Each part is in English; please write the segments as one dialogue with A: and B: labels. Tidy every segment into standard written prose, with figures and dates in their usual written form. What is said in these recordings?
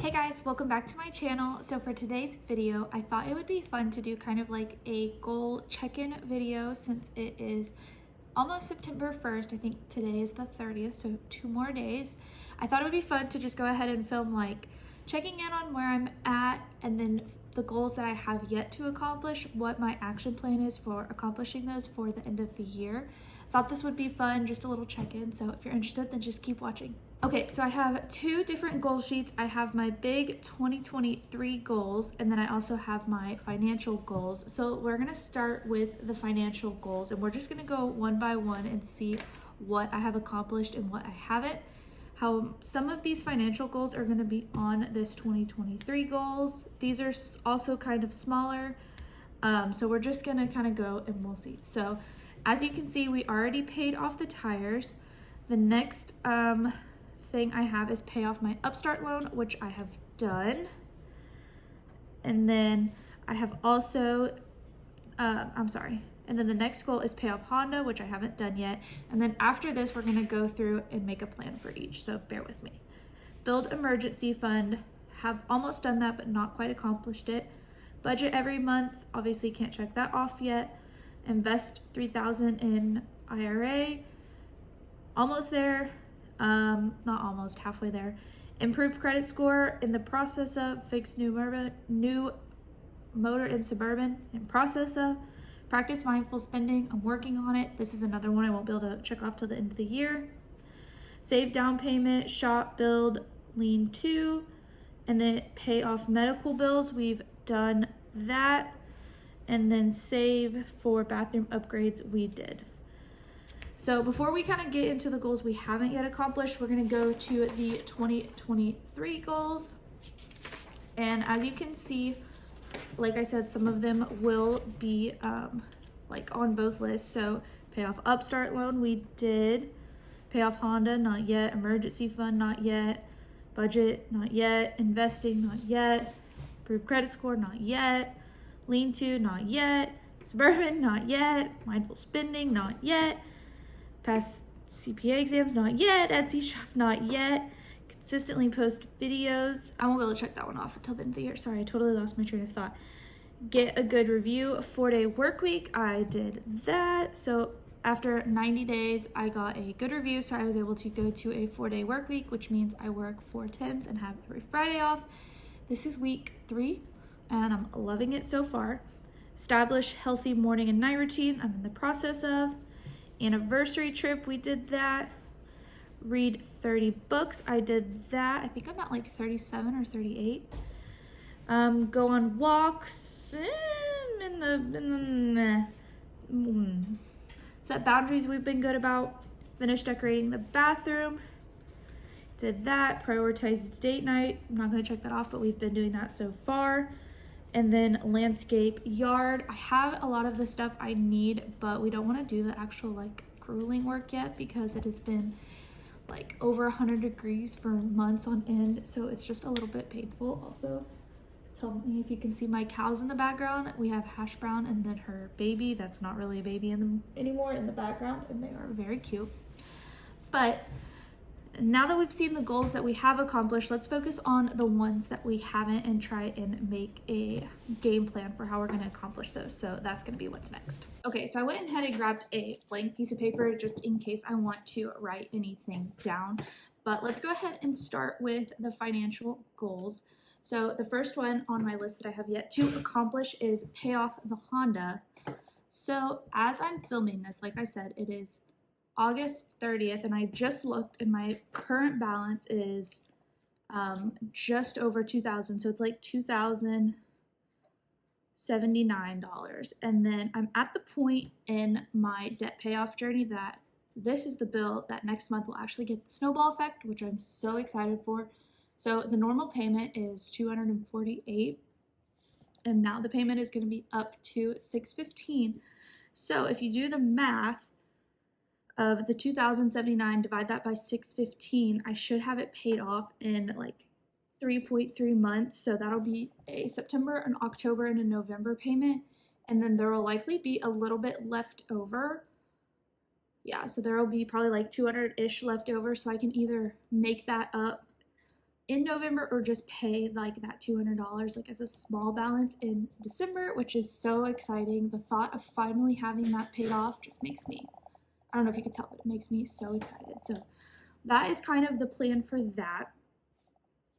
A: Hey guys, welcome back to my channel. So for today's video, I thought it would be fun to do kind of like a goal check-in video since it is almost September 1st. I think today is the 30th, so 2 more days. I thought it would be fun to just go ahead and film like checking in on where I'm at and then the goals that I have yet to accomplish, what my action plan is for accomplishing those for the end of the year. Thought this would be fun, just a little check-in. So if you're interested, then just keep watching. Okay, so I have 2 different goal sheets. I have my big 2023 goals, and then I also have my financial goals. So we're gonna start with the financial goals, and we're just gonna go one by one and see what I have accomplished and what I haven't. How some of these financial goals are gonna be on this 2023 goals. These are also kind of smaller. So we're just gonna kind of go and we'll see. So as you can see, we already paid off the tires. The next thing I have is pay off my Upstart loan, which I have done. And then I have also, and then the next goal is pay off Honda, which I haven't done yet. And then after this, we're gonna go through and make a plan for each, so bear with me. Build emergency fund, have almost done that, but not quite accomplished it. Budget every month, obviously can't check that off yet. Invest $3,000 in IRA, almost there. Not almost, halfway there. Improved credit score, in the process of. Fix new motor in Suburban, in process of. Practice mindful spending, I'm working on it. This is another one I won't be able to check off till the end of the year. Save down payment, shop, build, lean 2, and then pay off medical bills. We've done that. And then save for bathroom upgrades, we did. So before we kind of get into the goals we haven't yet accomplished, we're gonna go to the 2023 goals. And as you can see, like I said, some of them will be like on both lists. So pay off Upstart loan, we did. Pay off Honda, not yet. Emergency fund, not yet. Budget, not yet. Investing, not yet. Improved credit score, not yet. Lean to, not yet. Suburban, not yet. Mindful spending, not yet. Pass CPA exams, not yet. Etsy shop, not yet. Consistently post videos. I won't be able to check that one off until the end of the year. Sorry, I totally lost my train of thought. Get a good review. A 4-day work week, I did that. So after 90 days, I got a good review. So I was able to go to a 4-day work week, which means I work 4 tens and have every Friday off. This is week 3. And I'm loving it so far. Establish healthy morning and night routine, I'm in the process of. Anniversary trip, we did that. Read 30 books, I did that. I think I'm at like 37 or 38. Go on walks, set boundaries, we've been good about. Finish decorating the bathroom. Did that. Prioritize date night, I'm not gonna check that off, but we've been doing that so far. And then landscape yard. I have a lot of the stuff I need, but we don't want to do the actual like grueling work yet because it has been like over 100 degrees for months on end. So it's just a little bit painful. Also, tell me if you can see my cows in the background. We have Hash Brown and then her baby. That's not really a baby anymore in the background, and they are very cute. But now that we've seen the goals that we have accomplished, let's focus on the ones that we haven't and try and make a game plan for how we're going to accomplish those. So that's going to be what's next. Okay, so I went ahead and grabbed a blank piece of paper just in case I want to write anything down. But let's go ahead and start with the financial goals. So the first one on my list that I have yet to accomplish is pay off the Honda. So as I'm filming this, like I said, it is August 30th, and I just looked and my current balance is just over $2,000. So it's like $2,079. And then I'm at the point in my debt payoff journey that this is the bill that next month will actually get the snowball effect, which I'm so excited for. So the normal payment is $248, and now the payment is going to be up to $615. So if you do the math of the $2,079, divide that by 615, I should have it paid off in like 3.3 months. So that'll be a September, an October, and a November payment. And then there will likely be a little bit left over. Yeah, so there will be probably like 200-ish left over. So I can either make that up in November or just pay like that $200 like as a small balance in December, which is so exciting. The thought of finally having that paid off just makes me, I don't know if you can tell, but it makes me so excited. So that is kind of the plan for that.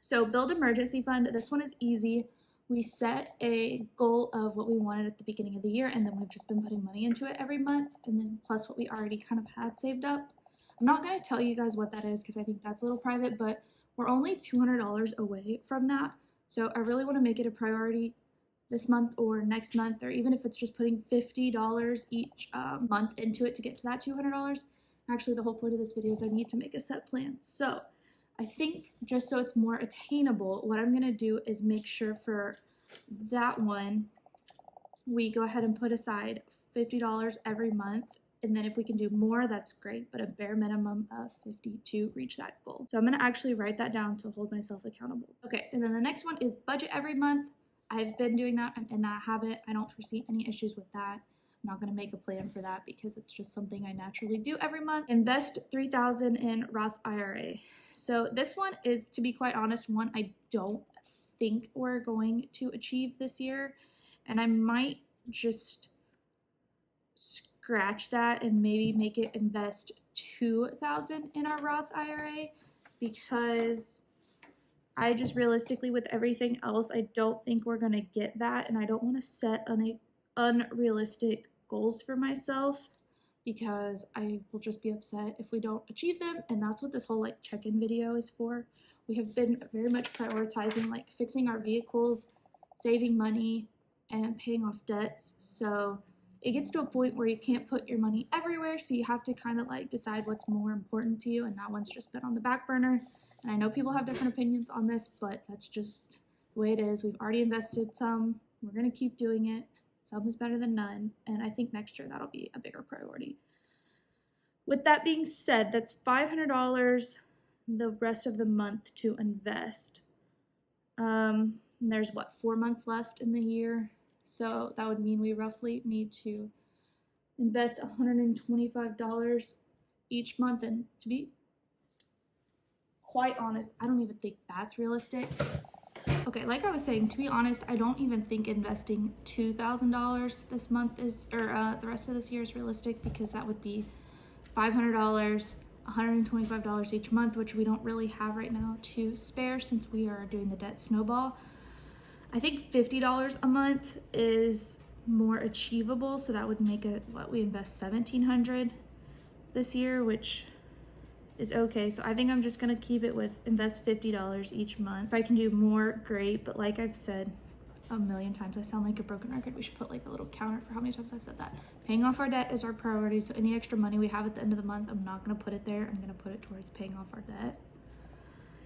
A: So build emergency fund. This one is easy. We set a goal of what we wanted at the beginning of the year, and then we've just been putting money into it every month, and then plus what we already kind of had saved up. I'm not going to tell you guys what that is because I think that's a little private, but we're only $200 away from that. So I really want to make it a priority this month or next month, or even if it's just putting $50 each month into it to get to that $200. Actually, the whole point of this video is I need to make a set plan. So I think just so it's more attainable, what I'm gonna do is make sure for that one, we go ahead and put aside $50 every month. And then if we can do more, that's great, but a bare minimum of 50 to reach that goal. So I'm gonna actually write that down to hold myself accountable. Okay, and then the next one is budget every month. I've been doing that, I'm in that habit. I don't foresee any issues with that. I'm not gonna make a plan for that because it's just something I naturally do every month. Invest $3,000 in Roth IRA. So this one is, to be quite honest, one I don't think we're going to achieve this year. And I might just scratch that and maybe make it invest $2,000 in our Roth IRA, because I just realistically, with everything else, I don't think we're gonna get that, and I don't want to set unrealistic goals for myself because I will just be upset if we don't achieve them, and that's what this whole like check-in video is for. We have been very much prioritizing like fixing our vehicles, saving money, and paying off debts. So it gets to a point where you can't put your money everywhere, so you have to kind of like decide what's more important to you, and that one's just been on the back burner. And I know people have different opinions on this, but that's just the way it is. We've already invested some, we're gonna keep doing it. Some is better than none, and I think next year that'll be a bigger priority. With that being said, that's $500 the rest of the month to invest. And there's what, 4 months left in the year? So that would mean we roughly need to invest $125 each month. And to be quite honest, I don't even think that's realistic. Okay, like I was saying, to be honest, I don't even think investing $2,000 this month is, or the rest of this year is realistic, because that would be $500, $125 each month, which we don't really have right now to spare since we are doing the debt snowball. I think $50 a month is more achievable, so that would make it what we invest $1,700 this year, which is okay. So I think I'm just gonna keep it with invest $50 each month. If I can do more, great, but like I've said a million times, I sound like a broken record. We should put like a little counter for how many times I've said that. Paying off our debt is our priority, so any extra money we have at the end of the month, I'm not gonna put it there. I'm gonna put it towards paying off our debt.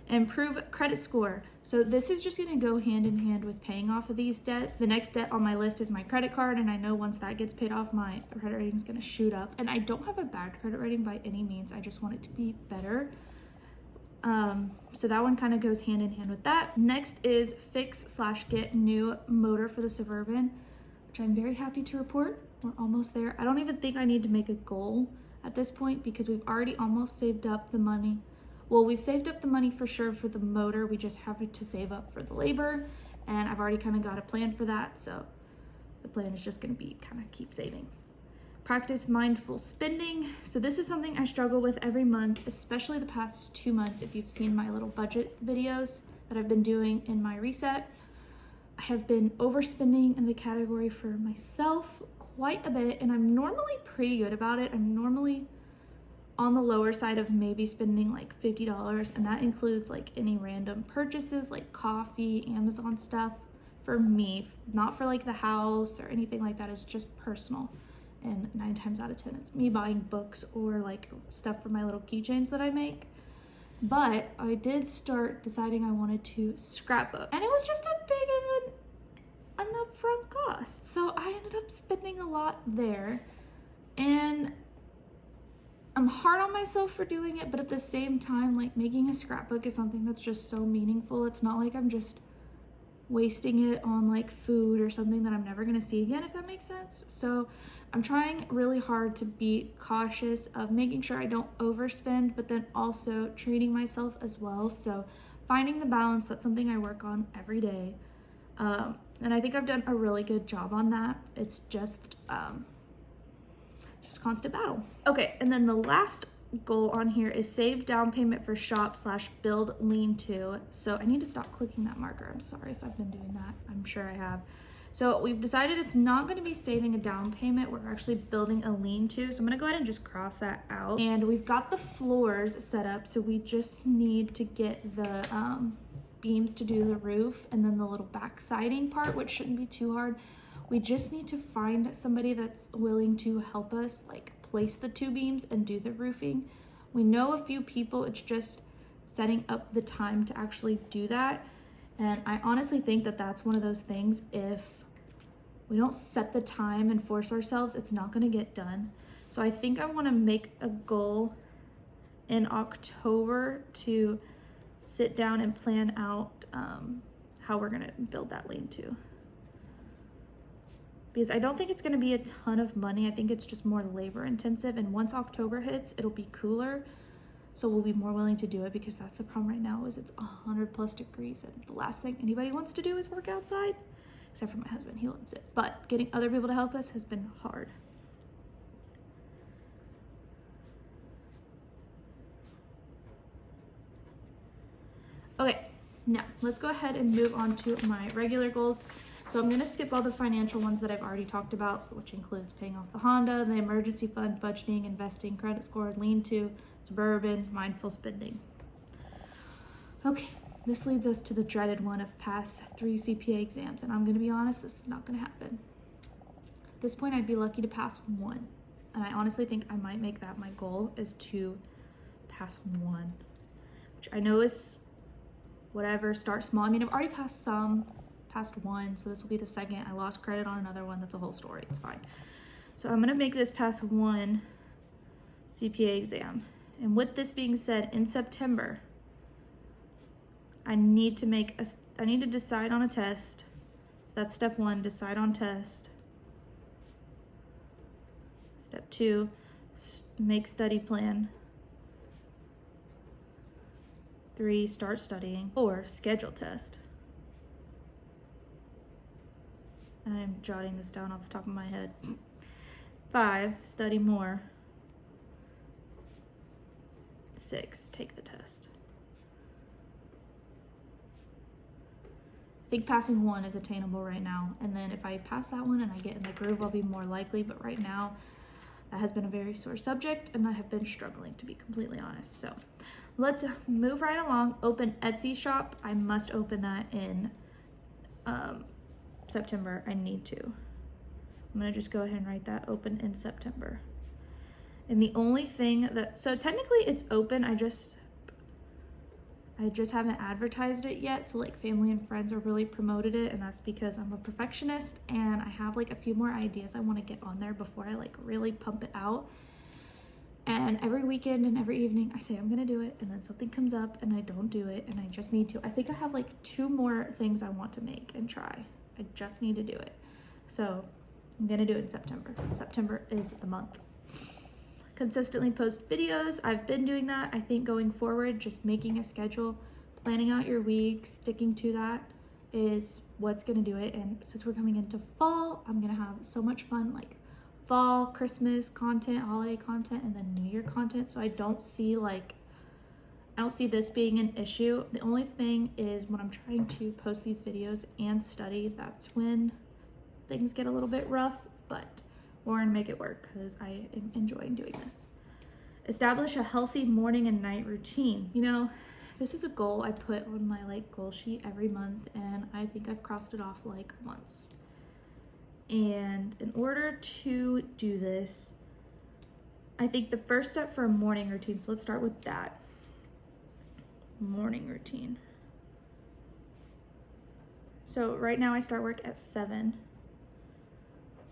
A: Improve credit score. So this is just gonna go hand in hand with paying off of these debts. The next debt on my list is my credit card, and I know once that gets paid off, my credit rating is gonna shoot up. And I don't have a bad credit rating by any means. I just want it to be better. So that one kind of goes hand in hand with that. Next is fix/get new motor for the Suburban, which I'm very happy to report we're almost there. I don't even think I need to make a goal at this point because we've already almost saved up the money. Well, we've saved up the money for sure for the motor. We just have to save up for the labor, and I've already kind of got a plan for that. So the plan is just going to be kind of keep saving. Practice mindful spending. So this is something I struggle with every month, especially the past 2 months. If you've seen my little budget videos that I've been doing in my reset, I have been overspending in the category for myself quite a bit, and I'm normally pretty good about it. I'm normally on the lower side of maybe spending like $50, and that includes like any random purchases like coffee, Amazon stuff for me, not for like the house or anything like that. It's just personal. And 9 times out of 10, it's me buying books or like stuff for my little keychains that I make. But I did start deciding I wanted to scrapbook, and it was just a big of an upfront cost. So I ended up spending a lot there, and I'm hard on myself for doing it, but at the same time, like making a scrapbook is something that's just so meaningful. It's not like I'm just wasting it on like food or something that I'm never gonna see again, if that makes sense. So I'm trying really hard to be cautious of making sure I don't overspend, but then also treating myself as well. So finding the balance, that's something I work on every day. And I think I've done a really good job on that. It's just constant battle. Okay, and then the last goal on here is save down payment for shop/build lean-to. So I need to stop clicking that marker. I'm sorry if I've been doing that. I'm sure I have. So we've decided it's not going to be saving a down payment. We're actually building a lean-to. So I'm going to go ahead and just cross that out. And we've got the floors set up. So we just need to get the beams to do the roof, and then the little back siding part, which shouldn't be too hard. We just need to find somebody that's willing to help us like place the 2 beams and do the roofing. We know a few people, it's just setting up the time to actually do that. And I honestly think that that's one of those things, if we don't set the time and force ourselves, it's not going to get done. So I think I want to make a goal in October to sit down and plan out how we're going to build that lean-to. Because I don't think it's going to be a ton of money. I think it's just more labor intensive. And once October hits, it'll be cooler. So we'll be more willing to do it, because that's the problem right now is it's 100+ degrees. And the last thing anybody wants to do is work outside, except for my husband. He loves it. But getting other people to help us has been hard. Okay, now let's go ahead and move on to my regular goals. So I'm going to skip all the financial ones that I've already talked about, which includes paying off the Honda, the emergency fund, budgeting, investing, credit score, lean-to, suburban, mindful spending. Okay, this leads us to the dreaded one of pass 3 CPA exams. And I'm going to be honest, this is not going to happen. At this point, I'd be lucky to pass 1. And I honestly think I might make that my goal, is to pass 1, which I know is whatever, start small. I mean, I've already passed 1, so this will be the second. I lost credit on another one. That's a whole story. It's fine. So I'm gonna make this pass 1 CPA exam. And with this being said, in September, I need to decide on a test. So that's step 1, decide on test. Step 2, make study plan. 3, start studying. 4, schedule test. I'm jotting this down off the top of my head. 5, study more. 6, take the test. I think passing 1 is attainable right now. And then if I pass that one and I get in the groove, I'll be more likely. But right now, that has been a very sore subject, and I have been struggling, to be completely honest. So let's move right along. Open Etsy shop. I must open that in September. I need to. I'm gonna just go ahead and write that, open in September. And the only thing that, so technically it's open, I just haven't advertised it yet. So like family and friends are really promoted it, and that's because I'm a perfectionist and I have like a few more ideas I want to get on there before I like really pump it out. And every weekend and every evening I say I'm gonna do it, and then something comes up and I don't do it, and I just need to. I think I have like 2 more things I want to make and try. I just need to do it. So I'm gonna do it in September. September is the month. Consistently post videos. I've been doing that. I think going forward, just making a schedule, planning out your week, sticking to that is what's gonna do it. And since we're coming into fall, I'm gonna have so much fun, like fall, Christmas content, holiday content, and then New Year content. So I don't see this being an issue. The only thing is when I'm trying to post these videos and study, that's when things get a little bit rough, but we're gonna make it work because I am enjoying doing this. Establish a healthy morning and night routine. You know, this is a goal I put on my like goal sheet every month, and I think I've crossed it off like once. And in order to do this, I think the first step for a morning routine, so let's start with that. Morning routine. So right now I start work at 7.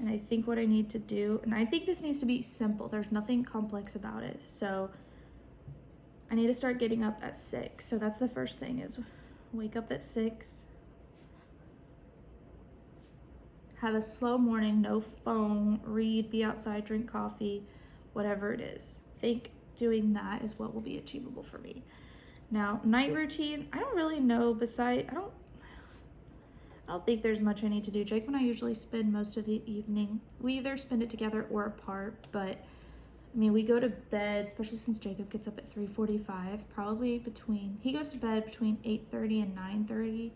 A: And I think what I need to do, and I think this needs to be simple. There's nothing complex about it. So I need to start getting up at 6. So that's the first thing, is wake up at 6. Have a slow morning, no phone, read, be outside, drink coffee, whatever it is. I think doing that is what will be achievable for me. Now, night routine, I don't really know I don't think there's much I need to do. Jake and I usually spend most of the evening. We either spend it together or apart, but I mean, we go to bed, especially since Jacob gets up at 3:45, he goes to bed between 8:30 and 9:30,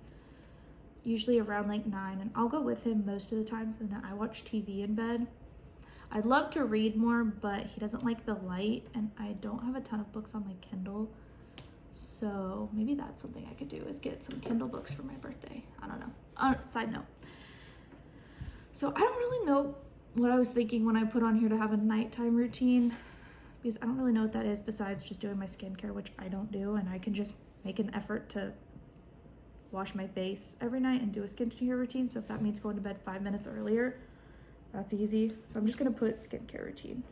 A: usually around like 9, and I'll go with him most of the times, and then I watch TV in bed. I'd love to read more, but he doesn't like the light, and I don't have a ton of books on my Kindle. So maybe that's something I could do, is get some Kindle books for my birthday. I don't know. Side note. So I don't really know what I was thinking when I put on here to have a nighttime routine, because I don't really know what that is besides just doing my skincare, which I don't do, and I can just make an effort to wash my face every night and do a skincare routine. So if that means going to bed 5 minutes earlier, that's easy. So I'm just gonna put skincare routine,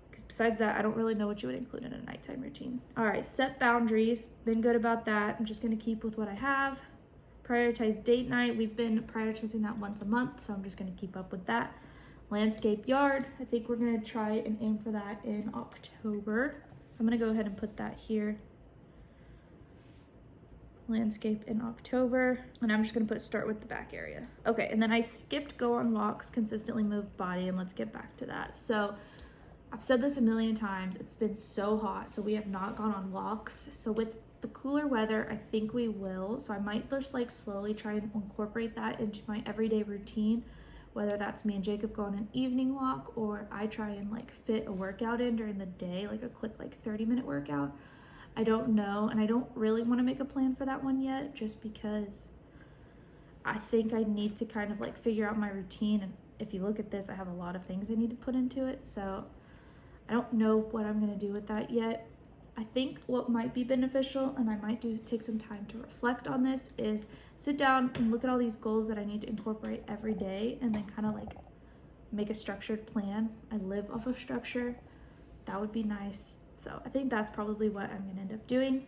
A: because besides that, I don't really know what you would include in a nighttime routine. All right, set boundaries. Been good about that. I'm just gonna keep with what I have. Prioritize date night. We've been prioritizing that once a month, so I'm just gonna keep up with that. Landscape yard. I think we're gonna try and aim for that in October. So I'm gonna go ahead and put that here. Landscape in October, and I'm just gonna start with the back area. Okay, and then I skipped go on walks, consistently move body, and let's get back to that. So I've said this a million times, it's been so hot, so we have not gone on walks. So with the cooler weather, I think we will. So I might just like slowly try and incorporate that into my everyday routine, whether that's me and Jacob go on an evening walk, or I try and like fit a workout in during the day, like a quick like 30-minute workout. I don't know, and I don't really want to make a plan for that one yet, just because I think I need to kind of like figure out my routine. And if you look at this, I have a lot of things I need to put into it, so I don't know what I'm gonna do with that yet. I think what might be beneficial, and I might take some time to reflect on this, is sit down and look at all these goals that I need to incorporate every day, and then kind of like make a structured plan. I live off of structure. That would be nice. So I think that's probably what I'm gonna end up doing.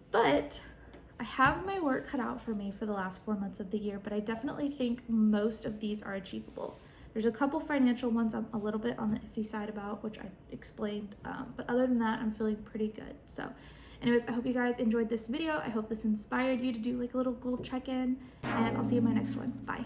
A: But I have my work cut out for me for the last 4 months of the year, but I definitely think most of these are achievable. There's a couple financial ones I'm a little bit on the iffy side about, which I explained, but other than that, I'm feeling pretty good. So anyways, I hope you guys enjoyed this video. I hope this inspired you to do like a little goal check-in, and I'll see you in my next one. Bye.